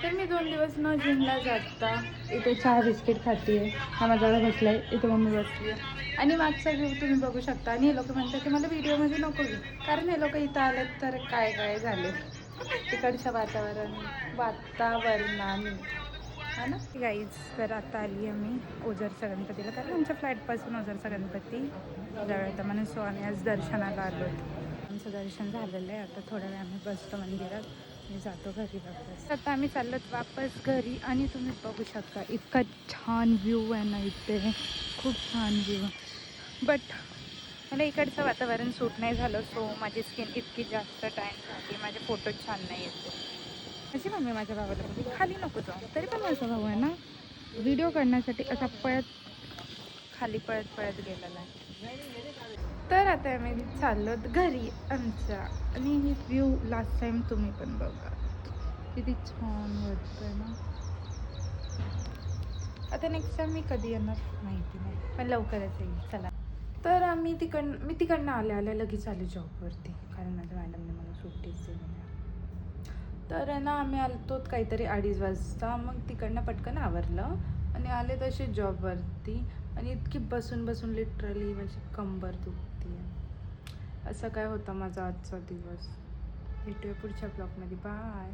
तर मी 2 दिवस न जिमला जाता इथे चहा बिस्किट खाते आहे. हा माझ्याकडे बसला आहे, इथे मम्मी बसली आहे आणि मागचा व्ह्यू तुम्ही बघू शकता. आणि हे लोक म्हणतात की मला व्हिडिओमध्ये नको घेऊ, कारण हे लोक इथं आलेत तर काय काय झाले तिकडच्या वातावरणाने, हा ना गाईज. तर आता आली आहे मी ओझरच्या गणपतीला, कारण आमच्या फ्लॅटपासून ओझरचा गणपती जवळ होता म्हणून सो आम्ही आज दर्शनाला आलो. आमचं दर्शन झालेलं आहे. आता थोड्या वेळ आम्ही बसतो मंदिरात आणि जातो घरी वापस. आता आम्ही चाललो वापस घरी आणि तुम्ही बघू शकता इतका छान व्ह्यू आहे ना इथे, खूप छान व्ह्यू. बट मला इकडचं वातावरण सूट नाही झालं, सो माझी स्किन इतकी जास्त टॅन झाली, माझे फोटोज छान नाही येते. माझी मम्मी माझ्या भावाला बोलली खाली नको जाऊ, तरी पण माझा भाऊ आहे ना व्हिडिओ काढण्यासाठी असा खाली पळत गेलेला आहे. तर आता आम्ही चाललो घरी आमच्या, आणि ही व्ह्यू लास्ट टाइम तुम्ही पण बघा किती छान वाटतंय ना. आता नेक्स्ट टाइम मी कधी येणार माहिती नाही, पण लवकरच येईल. चला. तर मी तिकडनं आल्या लगेच आले जॉबवरती, कारण माझ्या मॅडमने मला सुट्टीच दिली नाही. तर ना आम्ही आलतो काहीतरी 2:30 वाजता, मग तिकडनं पटकन आवरलं आणि आले तसे जॉबवरती. आणि इतकी बसून लिटरली माझी कंबर दुखती आहे. असं काय होतं माझा आजचा दिवस. भेटूया पुढच्या ब्लॉगमध्ये. बाय.